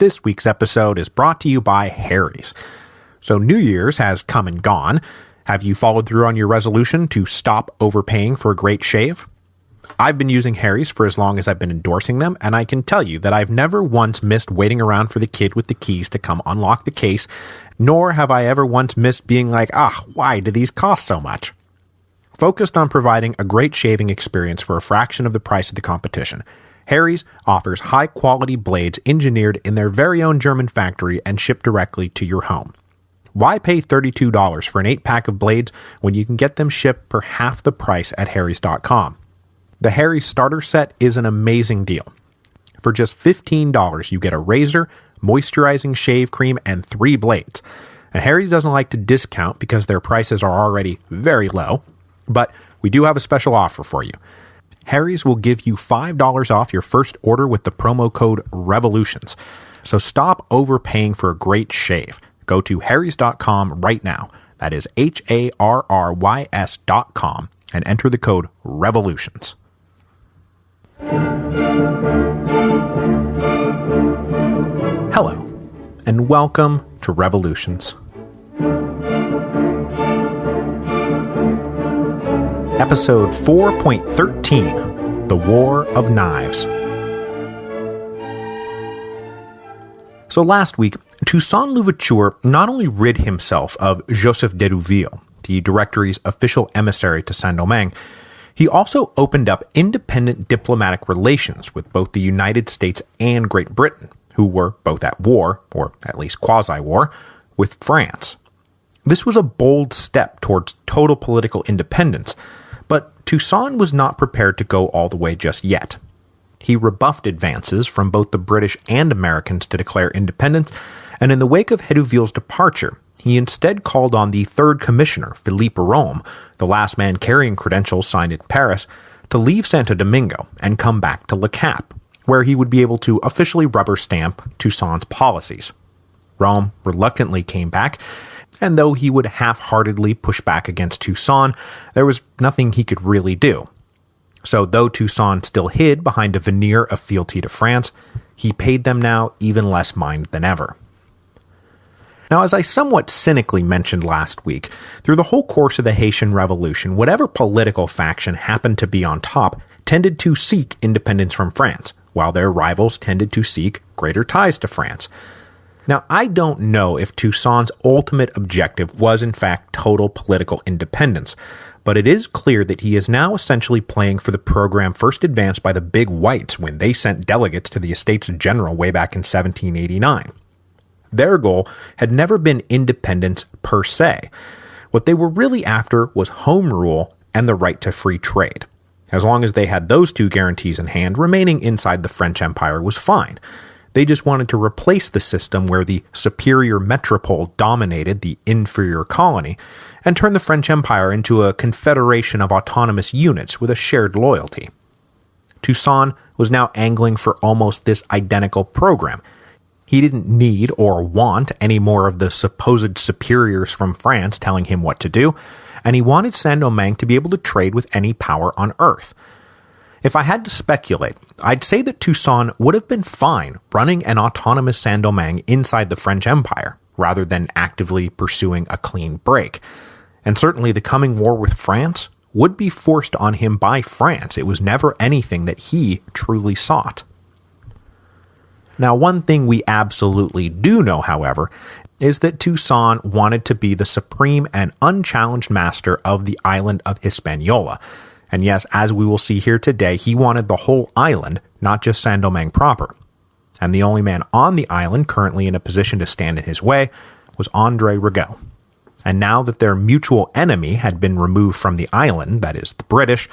this week's episode is brought to you by Harry's. So New Year's has come and gone. Have you followed through on your resolution to stop overpaying for a great shave? I've been using Harry's for as long as I've been endorsing them, and I can tell you that I've never once missed waiting around for the kid with the keys to come unlock the case, nor have I ever once missed being like, why do these cost so much? Focused on providing a great shaving experience for a fraction of the price of the competition, Harry's offers high-quality blades engineered in their very own German factory and shipped directly to your home. Why pay $32 for an 8-pack of blades when you can get them shipped for half the price at harrys.com? The Harry's starter set is an amazing deal. For just $15, you get a razor, moisturizing shave cream, and 3 blades. And Harry's doesn't like to discount because their prices are already very low, but we do have a special offer for you. Harry's will give you $5 off your first order with the promo code REVOLUTIONS. So stop overpaying for a great shave. Go to harrys.com right now. That is HARRYS.com and enter the code REVOLUTIONS. Hello, and welcome to Revolutions. Episode 4.13, The War of Knives. So last week, Toussaint Louverture not only rid himself of Joseph de Rouville, the Directory's official emissary to Saint-Domingue, he also opened up independent diplomatic relations with both the United States and Great Britain, who were both at war, or at least quasi-war, with France. This was a bold step towards total political independence, but Toussaint was not prepared to go all the way just yet. He rebuffed advances from both the British and Americans to declare independence, and in the wake of Hérouville's departure, he instead called on the third commissioner, Philippe Rome, the last man carrying credentials signed in Paris, to leave Santo Domingo and come back to Le Cap, where he would be able to officially rubber stamp Toussaint's policies. Rome reluctantly came back, and though he would half-heartedly push back against Toussaint, there was nothing he could really do. So though Toussaint still hid behind a veneer of fealty to France, he paid them now even less mind than ever. Now, as I somewhat cynically mentioned last week, through the whole course of the Haitian Revolution, whatever political faction happened to be on top tended to seek independence from France, while their rivals tended to seek greater ties to France. Now, I don't know if Toussaint's ultimate objective was in fact total political independence, but it is clear that he is now essentially playing for the program first advanced by the Big Whites when they sent delegates to the Estates General way back in 1789. Their goal had never been independence per se. What they were really after was home rule and the right to free trade. As long as they had those two guarantees in hand, remaining inside the French Empire was fine. They just wanted to replace the system where the superior metropole dominated the inferior colony and turn the French Empire into a confederation of autonomous units with a shared loyalty. Toussaint was now angling for almost this identical program. He didn't need or want any more of the supposed superiors from France telling him what to do, and he wanted Saint-Domingue to be able to trade with any power on Earth. If I had to speculate, I'd say that Toussaint would have been fine running an autonomous Saint-Domingue inside the French Empire, rather than actively pursuing a clean break. And certainly the coming war with France would be forced on him by France. It was never anything that he truly sought. Now, one thing we absolutely do know, however, is that Toussaint wanted to be the supreme and unchallenged master of the island of Hispaniola. And yes, as we will see here today, he wanted the whole island, not just Saint-Domingue proper. And the only man on the island currently in a position to stand in his way was André Rigaud. And now that their mutual enemy had been removed from the island, that is, the British,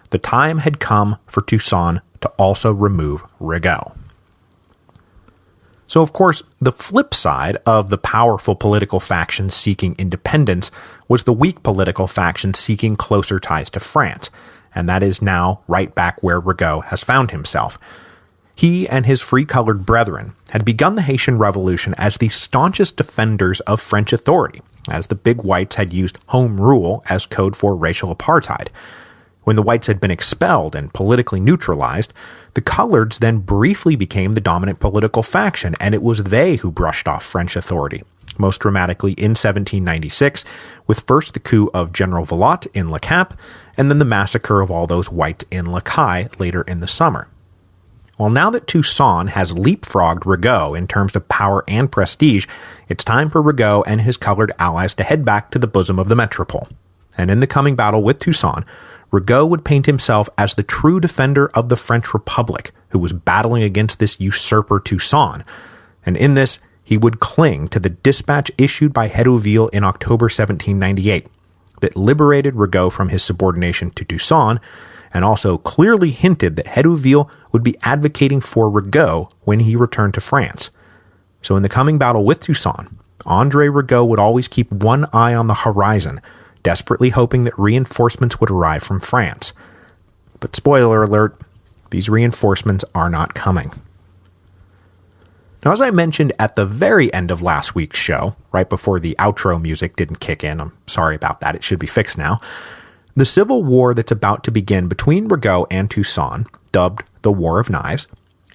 the time had come for Toussaint to also remove Rigaud. So, of course, the flip side of the powerful political faction seeking independence was the weak political faction seeking closer ties to France, and that is now right back where Rigaud has found himself. He and his free-colored brethren had begun the Haitian Revolution as the staunchest defenders of French authority, as the Big Whites had used home rule as code for racial apartheid. When the whites had been expelled and politically neutralized, the coloreds then briefly became the dominant political faction, and it was they who brushed off French authority, most dramatically in 1796, with first the coup of General Villatte in Le Cap, and then the massacre of all those whites in Le Caille later in the summer. Well, now that Toussaint has leapfrogged Rigaud in terms of power and prestige, it's time for Rigaud and his colored allies to head back to the bosom of the metropole. And in the coming battle with Toussaint, Rigaud would paint himself as the true defender of the French Republic, who was battling against this usurper Toussaint. And in this, he would cling to the dispatch issued by Hérouville in October 1798 that liberated Rigaud from his subordination to Toussaint, and also clearly hinted that Hérouville would be advocating for Rigaud when he returned to France. So in the coming battle with Toussaint, André Rigaud would always keep one eye on the horizon, desperately hoping that reinforcements would arrive from France. But spoiler alert, these reinforcements are not coming. Now, as I mentioned at the very end of last week's show, right before the outro music didn't kick in, I'm sorry about that, it should be fixed now, the civil war that's about to begin between Rigaud and Toussaint, dubbed the War of Knives,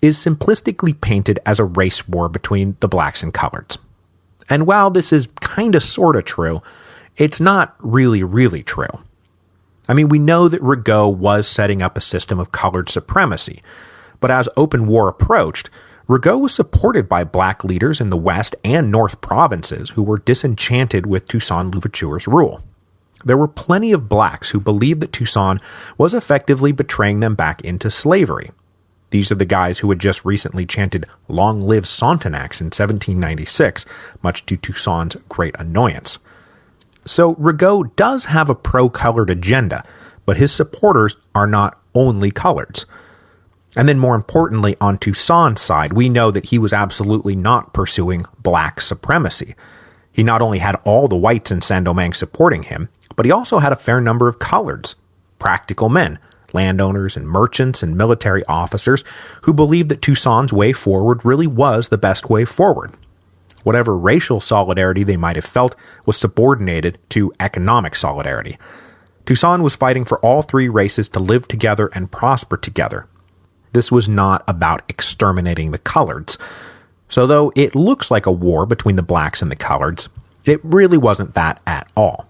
is simplistically painted as a race war between the blacks and coloreds. And while this is kinda sorta true, it's not really true. I mean, we know that Rigaud was setting up a system of colored supremacy, but as open war approached, Rigaud was supported by black leaders in the West and North provinces who were disenchanted with Toussaint Louverture's rule. There were plenty of blacks who believed that Toussaint was effectively betraying them back into slavery. These are the guys who had just recently chanted "Long live Sontenax" in 1796, much to Toussaint's great annoyance. So Rigaud does have a pro-colored agenda, but his supporters are not only coloreds. And then more importantly, on Toussaint's side, we know that he was absolutely not pursuing black supremacy. He not only had all the whites in Saint-Domingue supporting him, but he also had a fair number of coloreds, practical men, landowners and merchants and military officers who believed that Toussaint's way forward really was the best way forward. Whatever racial solidarity they might have felt was subordinated to economic solidarity. Toussaint was fighting for all three races to live together and prosper together. This was not about exterminating the coloreds. So though it looks like a war between the blacks and the coloreds, it really wasn't that at all.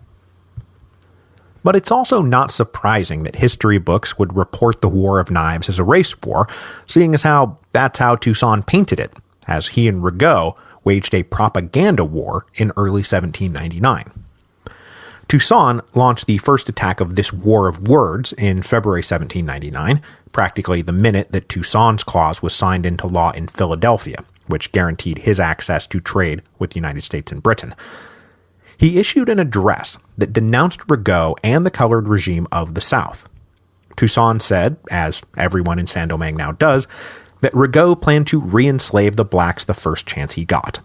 But it's also not surprising that history books would report the War of Knives as a race war, seeing as how that's how Toussaint painted it, as he and Rigaud waged a propaganda war in early 1799. Toussaint launched the first attack of this war of words in February 1799, practically the minute that Toussaint's clause was signed into law in Philadelphia, which guaranteed his access to trade with the United States and Britain. He issued an address that denounced Rigaud and the colored regime of the South. Toussaint said, as everyone in Saint-Domingue now does, that Rigaud planned to re-enslave the blacks the first chance he got.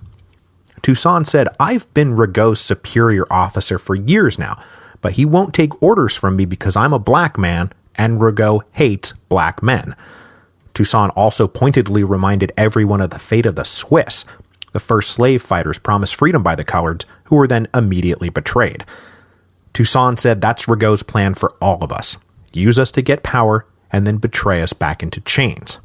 Toussaint said, "I've been Rigaud's superior officer for years now, but he won't take orders from me because I'm a black man, and Rigaud hates black men." Toussaint also pointedly reminded everyone of the fate of the Swiss, the first slave fighters promised freedom by the coloreds, who were then immediately betrayed. Toussaint said that's Rigaud's plan for all of us. Use us to get power, and then betray us back into chains.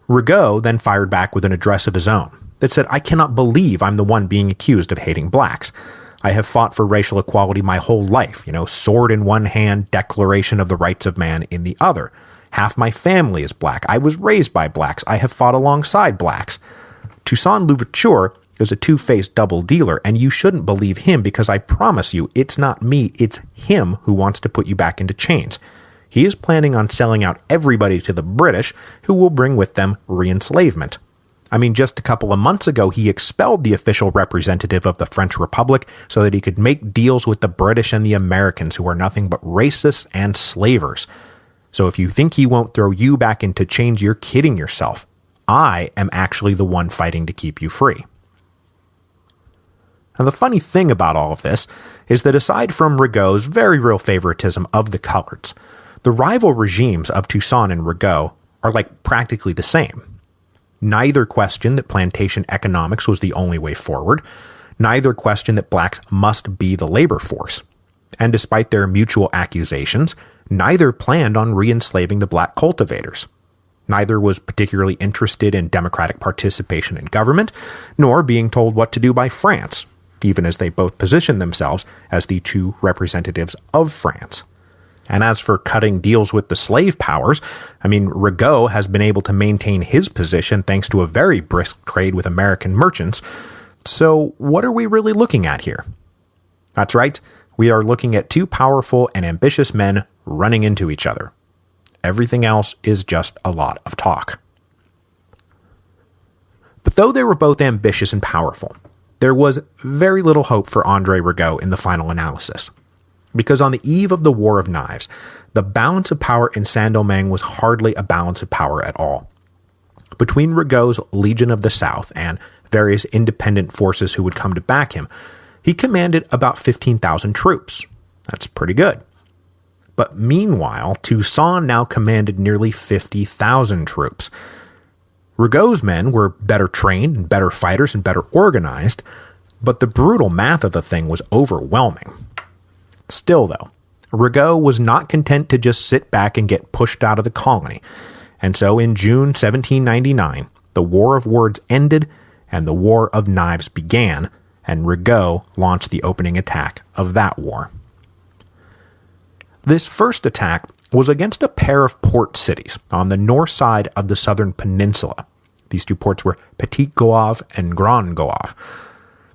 Rigaud then fired back with an address of his own that said, "I cannot believe I'm the one being accused of hating blacks. I have fought for racial equality my whole life, sword in one hand, declaration of the rights of man in the other. Half my family is black. I was raised by blacks. I have fought alongside blacks." Toussaint Louverture is a two-faced double dealer, and you shouldn't believe him because I promise you, it's not me, it's him who wants to put you back into chains. He is planning on selling out everybody to the British, who will bring with them re-enslavement. I mean, just a couple of months ago, he expelled the official representative of the French Republic so that he could make deals with the British and the Americans, who are nothing but racists and slavers. So if you think he won't throw you back into chains, you're kidding yourself. I am actually the one fighting to keep you free. Now, the funny thing about all of this is that aside from Rigaud's very real favoritism of the coloreds, the rival regimes of Toussaint and Rigaud are practically the same. Neither questioned that plantation economics was the only way forward. Neither questioned that blacks must be the labor force. and despite their mutual accusations, neither planned on re-enslaving the black cultivators. Neither was particularly interested in democratic participation in government, nor being told what to do by France, even as they both positioned themselves as the two representatives of France. And as for cutting deals with the slave powers, Rigaud has been able to maintain his position thanks to a very brisk trade with American merchants. So what are we really looking at here? That's right, we are looking at two powerful and ambitious men running into each other. Everything else is just a lot of talk. But though they were both ambitious and powerful, there was very little hope for André Rigaud in the final analysis. Because on the eve of the War of Knives, the balance of power in Saint-Domingue was hardly a balance of power at all. Between Rigaud's Legion of the South and various independent forces who would come to back him, he commanded about 15,000 troops. That's pretty good. But meanwhile, Toussaint now commanded nearly 50,000 troops. Rigaud's men were better trained and better fighters and better organized, but the brutal math of the thing was overwhelming. Still, though, Rigaud was not content to just sit back and get pushed out of the colony, and so in June 1799, the War of Words ended and the War of Knives began, and Rigaud launched the opening attack of that war. This first attack was against a pair of port cities on the north side of the southern peninsula. These two ports were Petit Goave and Grand Goave.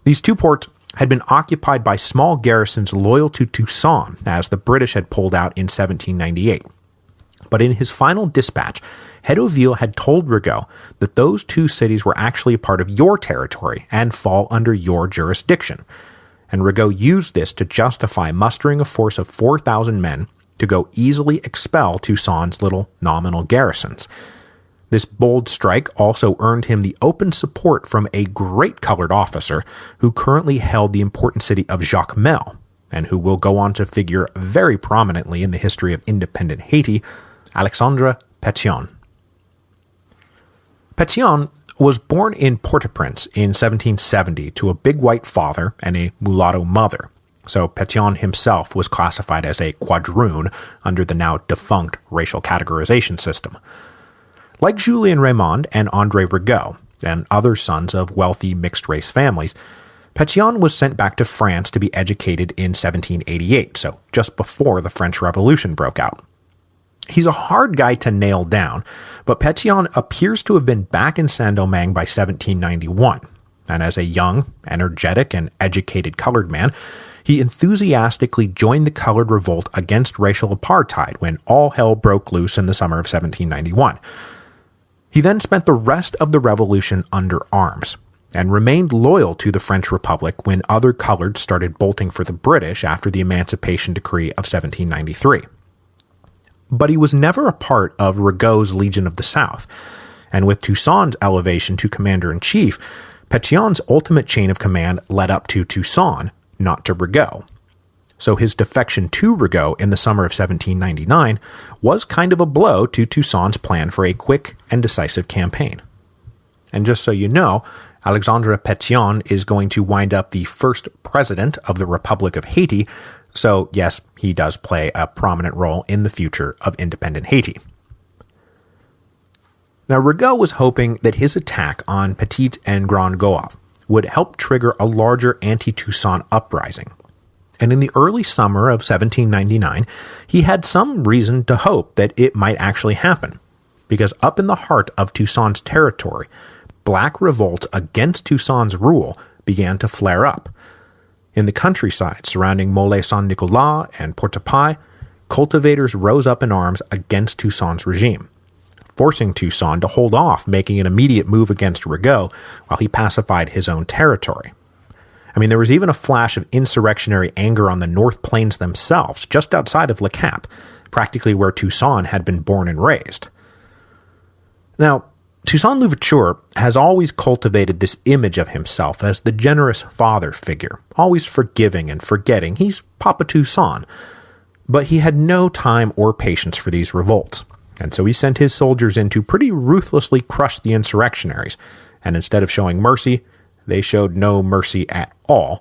These two ports had been occupied by small garrisons loyal to Toussaint, as the British had pulled out in 1798. But in his final dispatch, Hédouville had told Rigaud that those two cities were actually a part of your territory and fall under your jurisdiction. And Rigaud used this to justify mustering a force of 4,000 men to go easily expel Toussaint's little nominal garrisons. This bold strike also earned him the open support from a great colored officer who currently held the important city of Jacmel, and who will go on to figure very prominently in the history of independent Haiti, Alexandre Pétion. Pétion was born in Port-au-Prince in 1770 to a big white father and a mulatto mother, so Pétion himself was classified as a quadroon under the now defunct racial categorization system. Like Julian Raymond and André Rigaud, and other sons of wealthy mixed-race families, Pétion was sent back to France to be educated in 1788, so just before the French Revolution broke out. He's a hard guy to nail down, but Pétion appears to have been back in Saint-Domingue by 1791, and as a young, energetic, and educated colored man, he enthusiastically joined the colored revolt against racial apartheid when all hell broke loose in the summer of 1791. He then spent the rest of the revolution under arms, and remained loyal to the French Republic when other coloreds started bolting for the British after the Emancipation Decree of 1793. But he was never a part of Rigaud's Legion of the South, and with Toussaint's elevation to commander-in-chief, Pétion's ultimate chain of command led up to Toussaint, not to Rigaud. So his defection to Rigaud in the summer of 1799 was kind of a blow to Toussaint's plan for a quick and decisive campaign. And just so you know, Alexandre Pétion is going to wind up the first president of the Republic of Haiti, so yes, he does play a prominent role in the future of independent Haiti. Now, Rigaud was hoping that his attack on Petit and Grand Goave would help trigger a larger anti-Toussaint uprising. And in the early summer of 1799, he had some reason to hope that it might actually happen, because up in the heart of Toussaint's territory, black revolt against Toussaint's rule began to flare up. In the countryside surrounding Molay-Saint-Nicolas and Port-au-Paix, cultivators rose up in arms against Toussaint's regime, forcing Toussaint to hold off making an immediate move against Rigaud while he pacified his own territory. There was even a flash of insurrectionary anger on the North Plains themselves, just outside of Le Cap, practically where Toussaint had been born and raised. Now, Toussaint Louverture has always cultivated this image of himself as the generous father figure, always forgiving and forgetting he's Papa Toussaint. But he had no time or patience for these revolts, and so he sent his soldiers in to pretty ruthlessly crush the insurrectionaries, and instead of showing mercy, they showed no mercy at all.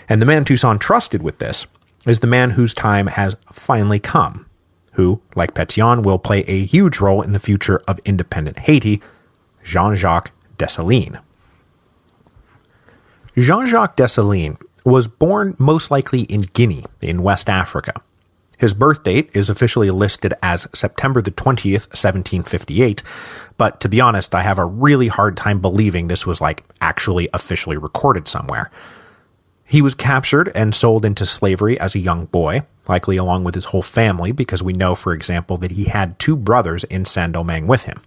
And the man Toussaint trusted with this is the man whose time has finally come, who, like Pétion, will play a huge role in the future of independent Haiti, Jean-Jacques Dessalines. Jean-Jacques Dessalines was born most likely in Guinea, in West Africa. His birth date is officially listed as September the 20th, 1758, but to be honest, I have a really hard time believing this was actually officially recorded somewhere. He was captured and sold into slavery as a young boy, likely along with his whole family, because we know, for example, that he had 2 brothers in Saint-Domingue with him.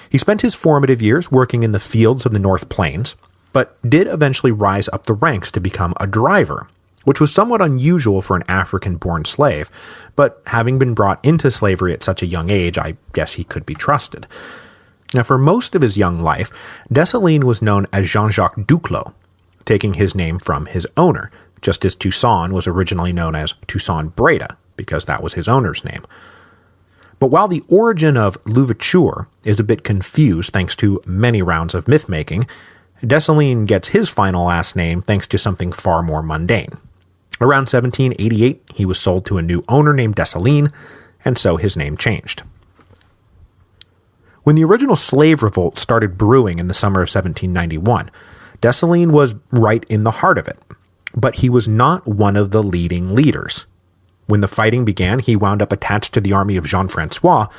He spent his formative years working in the fields of the North Plains, but did eventually rise up the ranks to become a driver, which was somewhat unusual for an African-born slave, but having been brought into slavery at such a young age, I guess he could be trusted. Now, for most of his young life, Dessalines was known as Jean-Jacques Duclos, taking his name from his owner, just as Toussaint was originally known as Toussaint Breda, because that was his owner's name. But while the origin of Louverture is a bit confused thanks to many rounds of myth-making, Dessalines gets his final last name thanks to something far more mundane. Around 1788, he was sold to a new owner named Dessalines, and so his name changed. When the original slave revolt started brewing in the summer of 1791, Dessalines was right in the heart of it, but he was not one of the leading leaders. When the fighting began, he wound up attached to the army of Jean-François,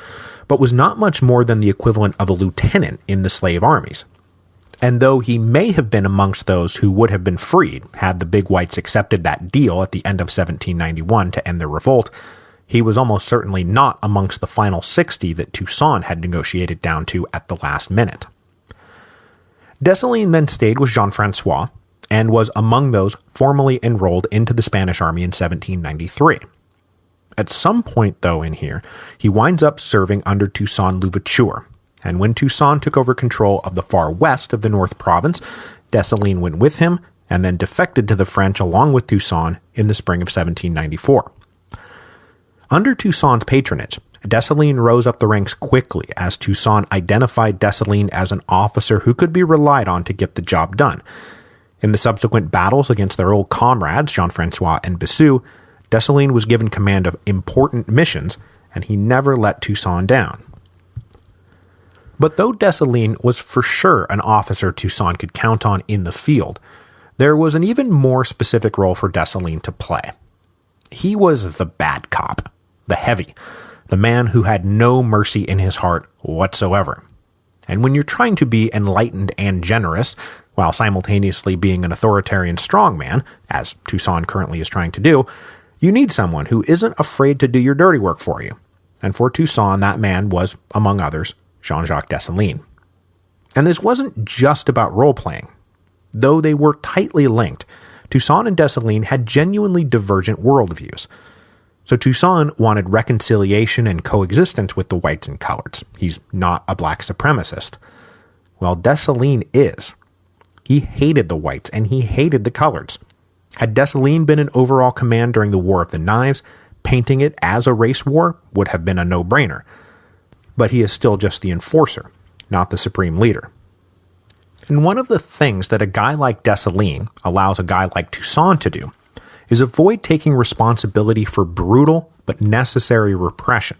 but was not much more than the equivalent of a lieutenant in the slave armies. And though he may have been amongst those who would have been freed had the big whites accepted that deal at the end of 1791 to end their revolt, he was almost certainly not amongst the final 60 that Toussaint had negotiated down to at the last minute. Dessalines then stayed with Jean-François and was among those formally enrolled into the Spanish army in 1793. At some point, though, in here, he winds up serving under Toussaint Louverture, and when Toussaint took over control of the far west of the North Province, Dessalines went with him and then defected to the French along with Toussaint in the spring of 1794. Under Toussaint's patronage, Dessalines rose up the ranks quickly as Toussaint identified Dessalines as an officer who could be relied on to get the job done. In the subsequent battles against their old comrades, Jean-François and Bissou, Dessalines was given command of important missions, and he never let Toussaint down. But though Dessalines was for sure an officer Toussaint could count on in the field, there was an even more specific role for Dessalines to play. He was the bad cop, the heavy, the man who had no mercy in his heart whatsoever. And when you're trying to be enlightened and generous, while simultaneously being an authoritarian strongman, as Toussaint currently is trying to do, you need someone who isn't afraid to do your dirty work for you. And for Toussaint, that man was, among others, Jean-Jacques Dessalines. And this wasn't just about role-playing. Though they were tightly linked, Toussaint and Dessalines had genuinely divergent worldviews. So Toussaint wanted reconciliation and coexistence with the whites and coloreds. He's not a black supremacist. Well, Dessalines is. He hated the whites and he hated the coloreds. Had Dessalines been in overall command during the War of the Knives, painting it as a race war would have been a no-brainer. But he is still just the enforcer, not the supreme leader. And one of the things that a guy like Dessalines allows a guy like Toussaint to do is avoid taking responsibility for brutal but necessary repression,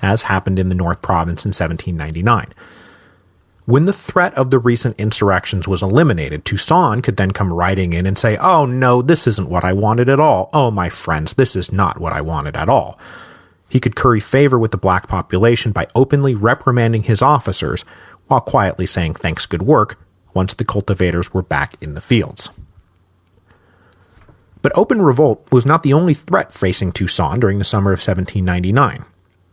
as happened in the North Province in 1799. When the threat of the recent insurrections was eliminated, Toussaint could then come riding in and say, "Oh no, this isn't what I wanted at all. Oh, my friends, this is not what I wanted at all." He could curry favor with the black population by openly reprimanding his officers, while quietly saying thanks, good work, once the cultivators were back in the fields. But open revolt was not the only threat facing Toussaint during the summer of 1799,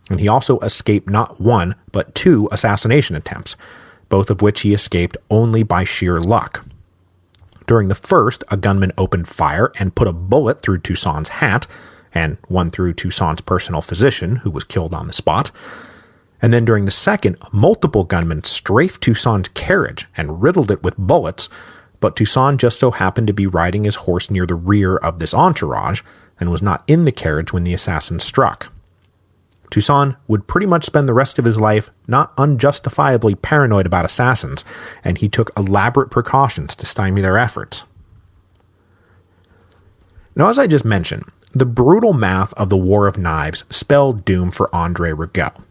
and he also escaped not one, but 2 assassination attempts, both of which he escaped only by sheer luck. During the first, a gunman opened fire and put a bullet through Toussaint's hat, and one through Toussaint's personal physician, who was killed on the spot. And then during the second, multiple gunmen strafed Toussaint's carriage and riddled it with bullets, but Toussaint just so happened to be riding his horse near the rear of this entourage and was not in the carriage when the assassin struck. Toussaint would pretty much spend the rest of his life not unjustifiably paranoid about assassins, and he took elaborate precautions to stymie their efforts. Now, as I just mentioned, The brutal math of the War of Knives spelled doom for André Rigaud,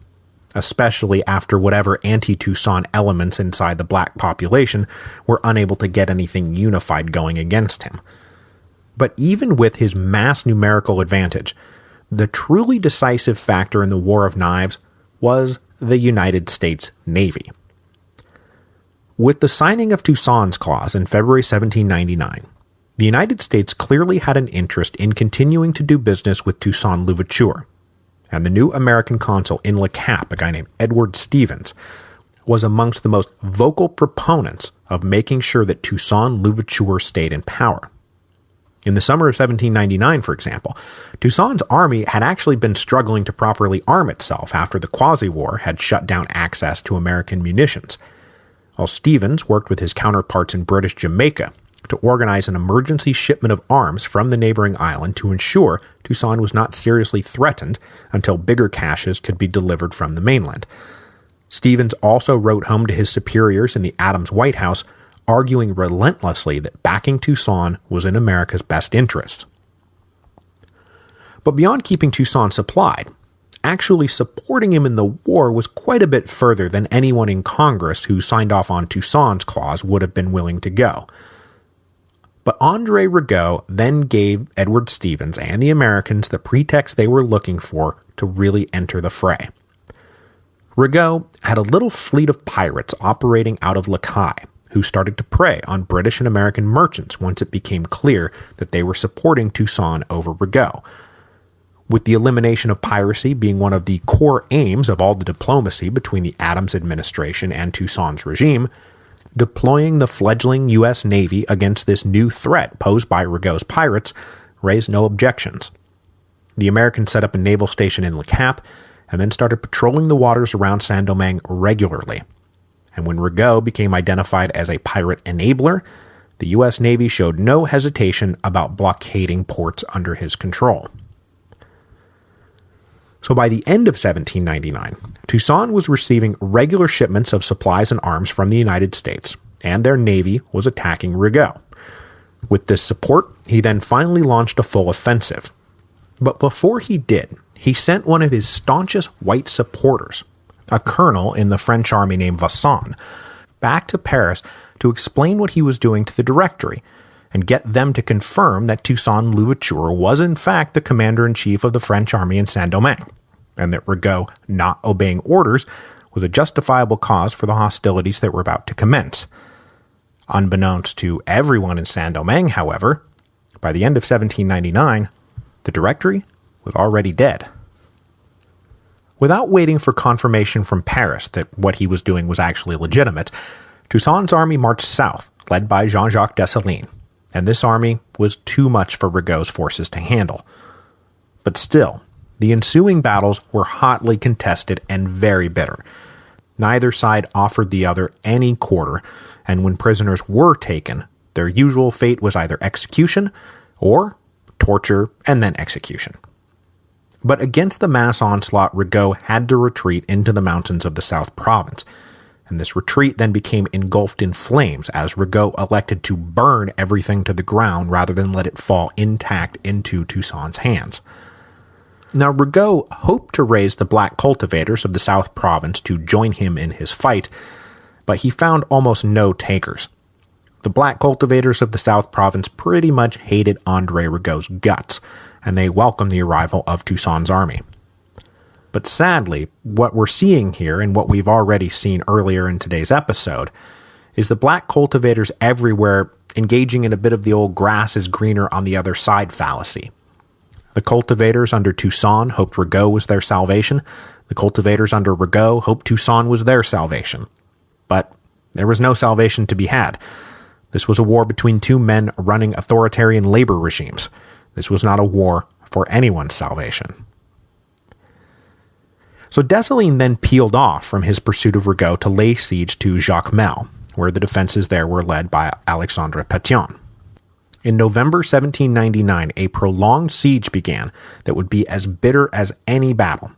especially after whatever anti-Toussaint elements inside the black population were unable to get anything unified going against him. But even with his mass numerical advantage, the truly decisive factor in the War of Knives was the United States Navy. With the signing of Toussaint's Clause in February 1799, the United States clearly had an interest in continuing to do business with Toussaint Louverture, and the new American consul in Le Cap, a guy named Edward Stevens, was amongst the most vocal proponents of making sure that Toussaint Louverture stayed in power. In the summer of 1799, for example, Toussaint's army had actually been struggling to properly arm itself after the Quasi-War had shut down access to American munitions, while Stevens worked with his counterparts in British Jamaica to organize an emergency shipment of arms from the neighboring island to ensure Toussaint was not seriously threatened until bigger caches could be delivered from the mainland. Stevens also wrote home to his superiors in the Adams White House, arguing relentlessly that backing Toussaint was in America's best interests. But beyond keeping Toussaint supplied, actually supporting him in the war was quite a bit further than anyone in Congress who signed off on Toussaint's clause would have been willing to go. But André Rigaud then gave Edward Stevens and the Americans the pretext they were looking for to really enter the fray. Rigaud had a little fleet of pirates operating out of L'Caille, who started to prey on British and American merchants once it became clear that they were supporting Toussaint over Rigaud. With the elimination of piracy being one of the core aims of all the diplomacy between the Adams administration and Toussaint's regime, deploying the fledgling U.S. Navy against this new threat posed by Rigaud's pirates raised no objections. The Americans set up a naval station in Le Cap and then started patrolling the waters around Saint-Domingue regularly. And when Rigaud became identified as a pirate enabler, the U.S. Navy showed no hesitation about blockading ports under his control. So by the end of 1799, Toussaint was receiving regular shipments of supplies and arms from the United States, and their navy was attacking Rigaud. With this support, he then finally launched a full offensive. But before he did, he sent one of his staunchest white supporters, a colonel in the French army named Vasson, back to Paris to explain what he was doing to the Directory, and get them to confirm that Toussaint Louverture was in fact the commander-in-chief of the French army in Saint-Domingue, and that Rigaud not obeying orders was a justifiable cause for the hostilities that were about to commence. Unbeknownst to everyone in Saint-Domingue, however, by the end of 1799, the Directory was already dead. Without waiting for confirmation from Paris that what he was doing was actually legitimate, Toussaint's army marched south, led by Jean-Jacques Dessalines, and this army was too much for Rigaud's forces to handle. But still, the ensuing battles were hotly contested and very bitter. Neither side offered the other any quarter, and when prisoners were taken, their usual fate was either execution or torture and then execution. But against the mass onslaught, Rigaud had to retreat into the mountains of the South Province, and this retreat then became engulfed in flames as Rigaud elected to burn everything to the ground rather than let it fall intact into Toussaint's hands. Now, Rigaud hoped to raise the black cultivators of the South Province to join him in his fight, but he found almost no takers. The black cultivators of the South Province pretty much hated André Rigaud's guts, and they welcomed the arrival of Toussaint's army. But sadly, what we're seeing here, and what we've already seen earlier in today's episode, is the black cultivators everywhere engaging in a bit of the old grass is greener on the other side fallacy. The cultivators under Toussaint hoped Rigaud was their salvation. The cultivators under Rigaud hoped Toussaint was their salvation. But there was no salvation to be had. This was a war between two men running authoritarian labor regimes. This was not a war for anyone's salvation. So Dessalines then peeled off from his pursuit of Rigaud to lay siege to Jacmel, where the defenses there were led by Alexandre Pétion. In November 1799, a prolonged siege began that would be as bitter as any battle.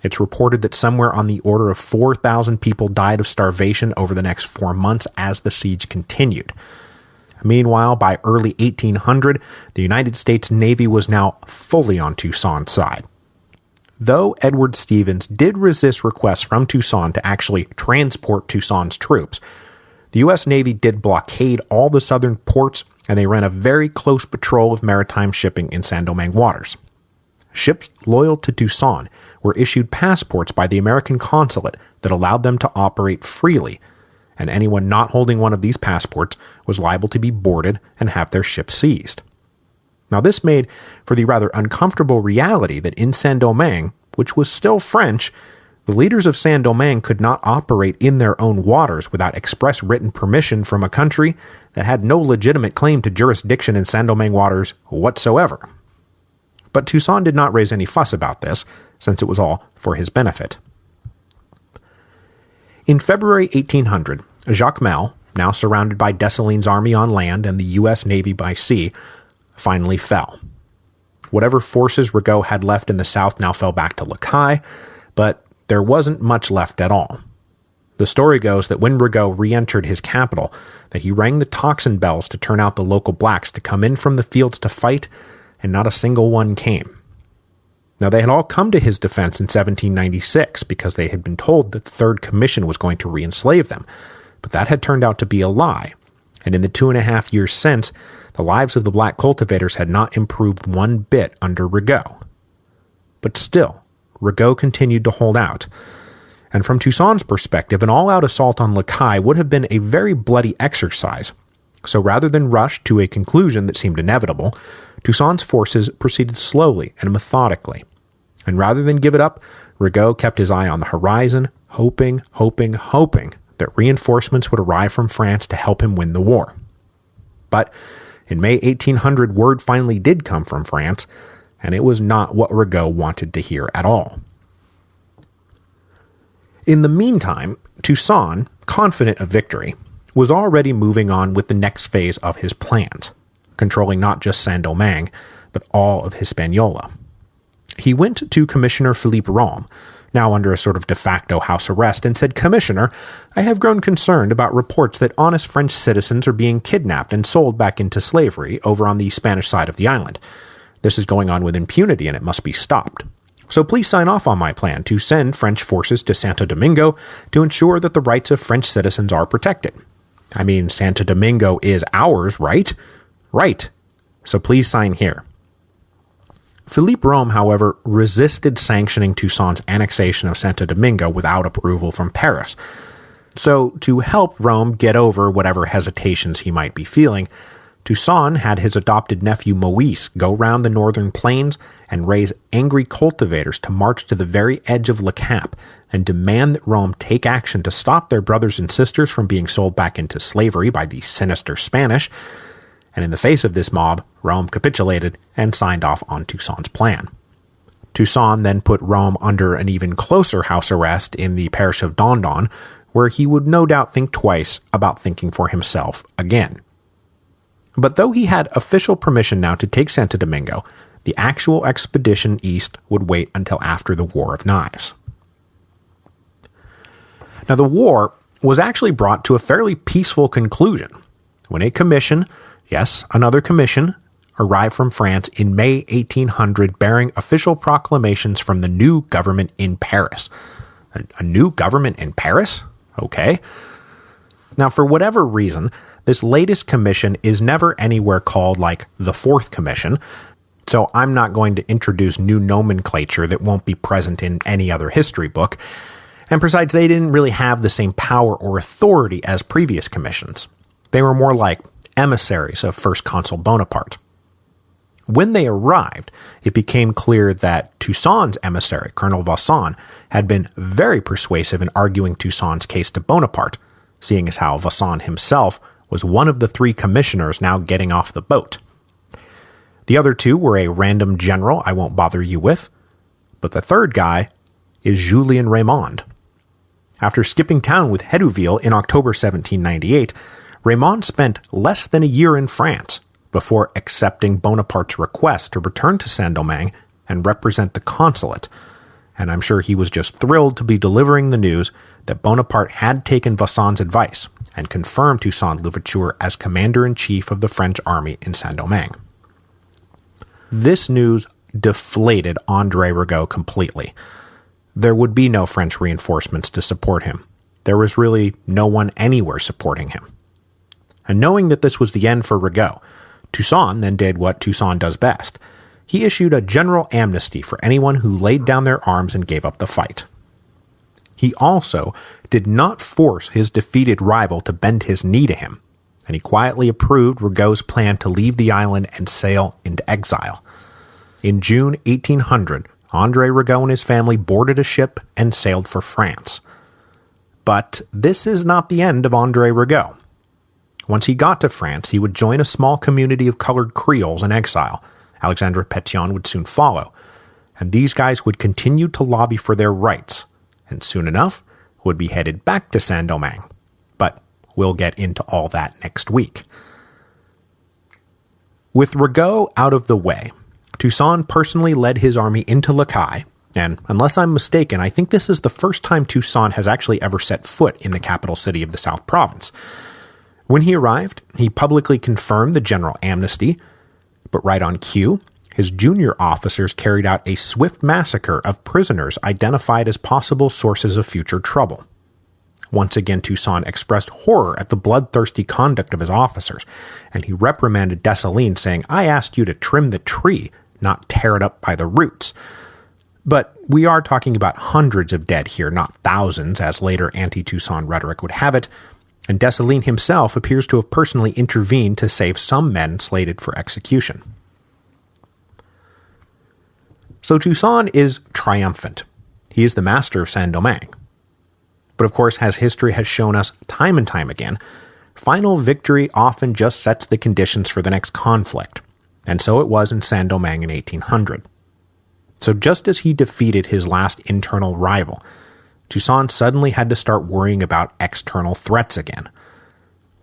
It's reported that somewhere on the order of 4,000 people died of starvation over the next 4 months as the siege continued. Meanwhile, by early 1800, the United States Navy was now fully on Toussaint's side. Though Edward Stevens did resist requests from Toussaint to actually transport Toussaint's troops, the U.S. Navy did blockade all the southern ports, and they ran a very close patrol of maritime shipping in Saint-Domingue waters. Ships loyal to Toussaint were issued passports by the American consulate that allowed them to operate freely, and anyone not holding one of these passports was liable to be boarded and have their ship seized. Now this made for the rather uncomfortable reality that in Saint-Domingue, which was still French, the leaders of Saint-Domingue could not operate in their own waters without express written permission from a country that had no legitimate claim to jurisdiction in Saint-Domingue waters whatsoever. But Toussaint did not raise any fuss about this, since it was all for his benefit. In February 1800, Jacmel, now surrounded by Dessalines' army on land and the U.S. Navy by sea, finally fell. Whatever forces Rigaud had left in the south now fell back to Le Caille, but there wasn't much left at all. The story goes that when Rigaud re-entered his capital, that he rang the tocsin bells to turn out the local blacks to come in from the fields to fight, and not a single one came. Now, they had all come to his defense in 1796 because they had been told that the Third Commission was going to re-enslave them, but that had turned out to be a lie, and in the 2.5 years since, the lives of the black cultivators had not improved one bit under Rigaud. But still, Rigaud continued to hold out, and from Toussaint's perspective, an all-out assault on Le Caille would have been a very bloody exercise. So rather than rush to a conclusion that seemed inevitable, Toussaint's forces proceeded slowly and methodically. And rather than give it up, Rigaud kept his eye on the horizon, hoping that reinforcements would arrive from France to help him win the war. But in May 1800, word finally did come from France, and it was not what Rigaud wanted to hear at all. In the meantime, Toussaint, confident of victory, was already moving on with the next phase of his plans, controlling not just Saint-Domingue, but all of Hispaniola. He went to Commissioner Philippe Rome, now under a sort of de facto house arrest, and said, "Commissioner, I have grown concerned about reports that honest French citizens are being kidnapped and sold back into slavery over on the Spanish side of the island. This is going on with impunity, and it must be stopped. So please sign off on my plan to send French forces to Santo Domingo to ensure that the rights of French citizens are protected. I mean, Santo Domingo is ours, right? Right. So please sign here." Philippe Rome, however, resisted sanctioning Toussaint's annexation of Santo Domingo without approval from Paris. So, to help Rome get over whatever hesitations he might be feeling, Toussaint had his adopted nephew Maurice go round the northern plains and raise angry cultivators to march to the very edge of Le Cap and demand that Rome take action to stop their brothers and sisters from being sold back into slavery by the sinister Spanish. And in the face of this mob, Rome capitulated and signed off on Toussaint's plan. Toussaint then put Rome under an even closer house arrest in the parish of Dondon, where he would no doubt think twice about thinking for himself again. But though he had official permission now to take Santo Domingo, the actual expedition east would wait until after the War of Knives. Now, the war was actually brought to a fairly peaceful conclusion when a commission, yes, another commission, arrived from France in May 1800 bearing official proclamations from the new government in Paris. A new government in Paris? Okay. Now, for whatever reason, this latest commission is never anywhere called like the Fourth Commission, so I'm not going to introduce new nomenclature that won't be present in any other history book. And besides, they didn't really have the same power or authority as previous commissions. They were more like emissaries of First Consul Bonaparte. When they arrived, it became clear that Toussaint's emissary, Colonel Vasson, had been very persuasive in arguing Toussaint's case to Bonaparte, seeing as how Vasson himself was one of the 3 commissioners now getting off the boat. The other 2 were a random general I won't bother you with, but the third guy is Julian Raymond. After skipping town with Hedouville in October 1798, Raymond spent less than a year in France before accepting Bonaparte's request to return to Saint-Domingue and represent the consulate, and I'm sure he was just thrilled to be delivering the news that Bonaparte had taken Vasson's advice and confirmed Toussaint Louverture as commander-in-chief of the French army in Saint-Domingue. This news deflated André Rigaud completely. There would be no French reinforcements to support him. There was really no one anywhere supporting him. And knowing that this was the end for Rigaud, Toussaint then did what Toussaint does best. He issued a general amnesty for anyone who laid down their arms and gave up the fight. He also did not force his defeated rival to bend his knee to him, and he quietly approved Rigaud's plan to leave the island and sail into exile. In June 1800, André Rigaud and his family boarded a ship and sailed for France. But this is not the end of André Rigaud. Once he got to France, he would join a small community of colored Creoles in exile. Alexandre Pétion would soon follow, and these guys would continue to lobby for their rights, and soon enough would be headed back to Saint-Domingue. But we'll get into all that next week. With Rigaud out of the way, Toussaint personally led his army into Le Caille, and unless I'm mistaken, I think this is the first time Toussaint has actually ever set foot in the capital city of the South Province. When he arrived, he publicly confirmed the general amnesty, but right on cue, his junior officers carried out a swift massacre of prisoners identified as possible sources of future trouble. Once again, Toussaint expressed horror at the bloodthirsty conduct of his officers, and he reprimanded Dessalines, saying, "I asked you to trim the tree, not tear it up by the roots." But we are talking about hundreds of dead here, not thousands, as later anti-Toussaint rhetoric would have it, and Dessalines himself appears to have personally intervened to save some men slated for execution. So Toussaint is triumphant. He is the master of Saint-Domingue. But of course, as history has shown us time and time again, final victory often just sets the conditions for the next conflict, and so it was in Saint-Domingue in 1800. So just as he defeated his last internal rival, Toussaint suddenly had to start worrying about external threats again.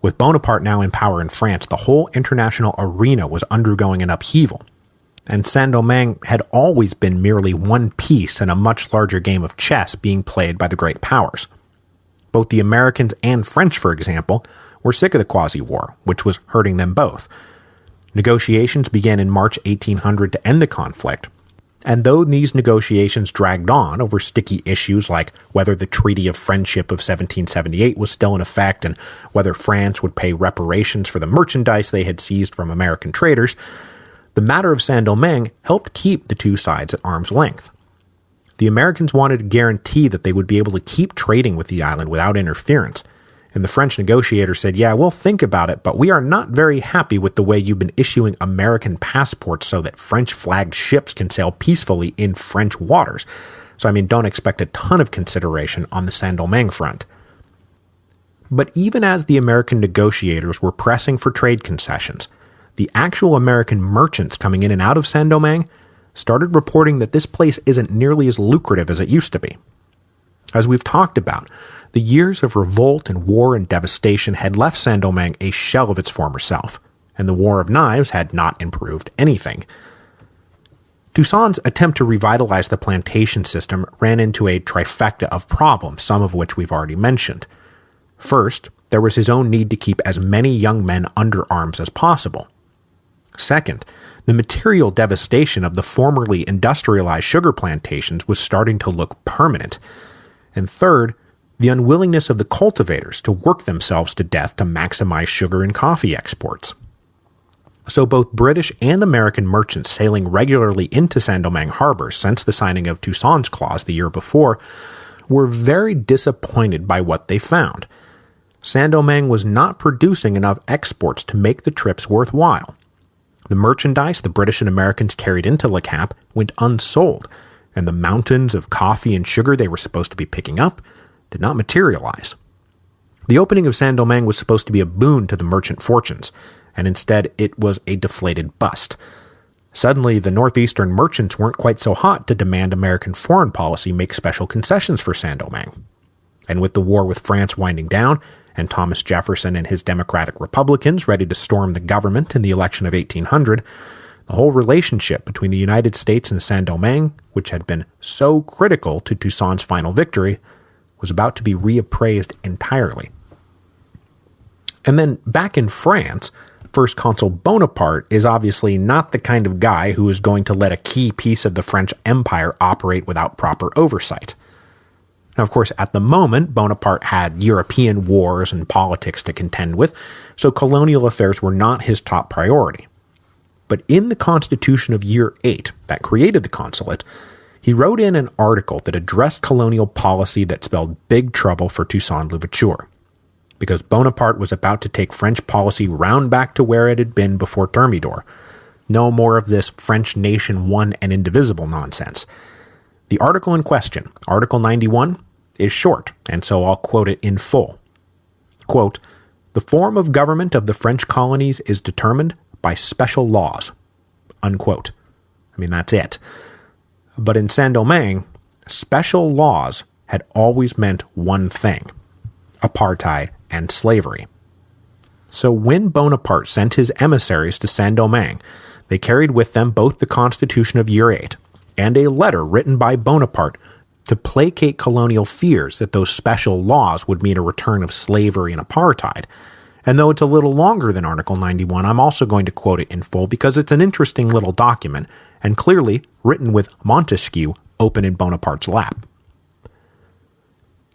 With Bonaparte now in power in France, the whole international arena was undergoing an upheaval, and Saint-Domingue had always been merely one piece in a much larger game of chess being played by the great powers. Both the Americans and French, for example, were sick of the quasi-war, which was hurting them both. Negotiations began in March 1800 to end the conflict, and though these negotiations dragged on over sticky issues like whether the Treaty of Friendship of 1778 was still in effect and whether France would pay reparations for the merchandise they had seized from American traders, the matter of Saint-Domingue helped keep the two sides at arm's length. The Americans wanted to guarantee that they would be able to keep trading with the island without interference, and the French negotiator said, "Yeah, we'll think about it, but we are not very happy with the way you've been issuing American passports so that French-flagged ships can sail peacefully in French waters. So, don't expect a ton of consideration on the Saint-Domingue front." But even as the American negotiators were pressing for trade concessions, the actual American merchants coming in and out of Saint-Domingue started reporting that this place isn't nearly as lucrative as it used to be. As we've talked about, the years of revolt and war and devastation had left Saint-Domingue a shell of its former self, and the War of Knives had not improved anything. Toussaint's attempt to revitalize the plantation system ran into a trifecta of problems, some of which we've already mentioned. First, there was his own need to keep as many young men under arms as possible. Second, the material devastation of the formerly industrialized sugar plantations was starting to look permanent. And third, the unwillingness of the cultivators to work themselves to death to maximize sugar and coffee exports. So both British and American merchants sailing regularly into Saint-Domingue harbor since the signing of Toussaint's Clause the year before were very disappointed by what they found. Saint-Domingue was not producing enough exports to make the trips worthwhile. The merchandise the British and Americans carried into Le Cap went unsold, and the mountains of coffee and sugar they were supposed to be picking up did not materialize. The opening of Saint-Domingue was supposed to be a boon to the merchant fortunes, and instead it was a deflated bust. Suddenly, the northeastern merchants weren't quite so hot to demand American foreign policy make special concessions for Saint-Domingue. And with the war with France winding down, and Thomas Jefferson and his Democratic Republicans ready to storm the government in the election of 1800, the whole relationship between the United States and Saint-Domingue, which had been so critical to Toussaint's final victory, was about to be reappraised entirely. And then back in France, First Consul Bonaparte is obviously not the kind of guy who is going to let a key piece of the French Empire operate without proper oversight. Now, of course, at the moment, Bonaparte had European wars and politics to contend with, so colonial affairs were not his top priority. But in the Constitution of Year 8 that created the consulate, he wrote in an article that addressed colonial policy that spelled big trouble for Toussaint Louverture, because Bonaparte was about to take French policy round back to where it had been before Thermidor. No more of this French nation one and indivisible nonsense. The article in question, Article 91, is short, and so I'll quote it in full. Quote, "The form of government of the French colonies is determined by special laws." Unquote. I mean, that's it. But in Saint-Domingue, special laws had always meant one thing: apartheid and slavery. So when Bonaparte sent his emissaries to Saint-Domingue, they carried with them both the Constitution of Year 8 and a letter written by Bonaparte to placate colonial fears that those special laws would mean a return of slavery and apartheid. And though it's a little longer than Article 91, I'm also going to quote it in full because it's an interesting little document, and clearly written with Montesquieu open in Bonaparte's lap.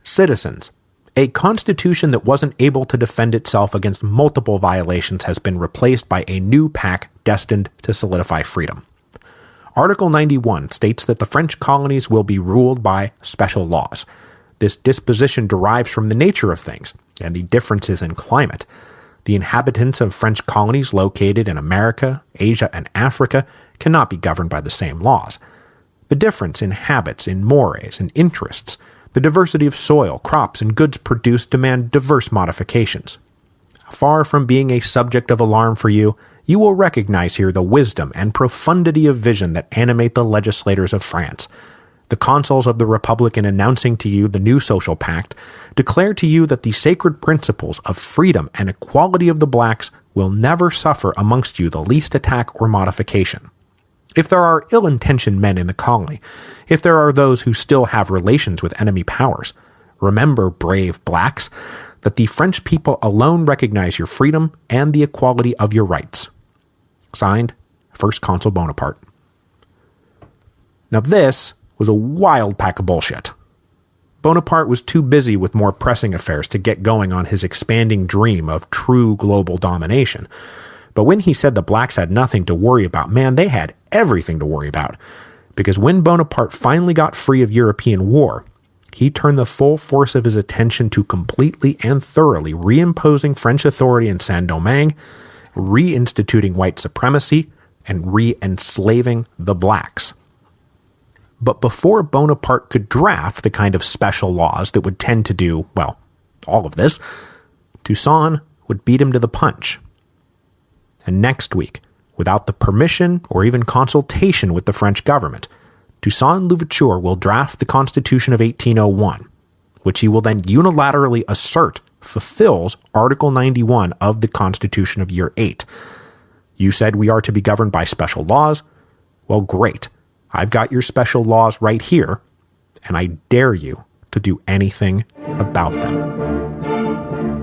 Citizens, a constitution that wasn't able to defend itself against multiple violations has been replaced by a new pact destined to solidify freedom. Article 91 states that the French colonies will be ruled by special laws. This disposition derives from the nature of things and the differences in climate. The inhabitants of French colonies located in America, Asia, and Africa cannot be governed by the same laws. The difference in habits, in mores, and interests, the diversity of soil, crops, and goods produced demand diverse modifications. Far from being a subject of alarm for you, you will recognize here the wisdom and profundity of vision that animate the legislators of France. The consuls of the Republic, in announcing to you the new social pact, declare to you that the sacred principles of freedom and equality of the blacks will never suffer amongst you the least attack or modification. If there are ill-intentioned men in the colony, if there are those who still have relations with enemy powers, remember, brave blacks, that the French people alone recognize your freedom and the equality of your rights. Signed, First Consul Bonaparte. Now this was a wild pack of bullshit. Bonaparte was too busy with more pressing affairs to get going on his expanding dream of true global domination. But when he said the blacks had nothing to worry about, man, they had everything to worry about. Because when Bonaparte finally got free of European war, he turned the full force of his attention to completely and thoroughly reimposing French authority in Saint-Domingue, reinstituting white supremacy, and re-enslaving the blacks. But before Bonaparte could draft the kind of special laws that would tend to do, well, all of this, Toussaint would beat him to the punch. And next week, without the permission or even consultation with the French government, Toussaint Louverture will draft the Constitution of 1801, which he will then unilaterally assert fulfills Article 91 of the Constitution of Year 8. You said we are to be governed by special laws? Well, great. I've got your special laws right here, and I dare you to do anything about them.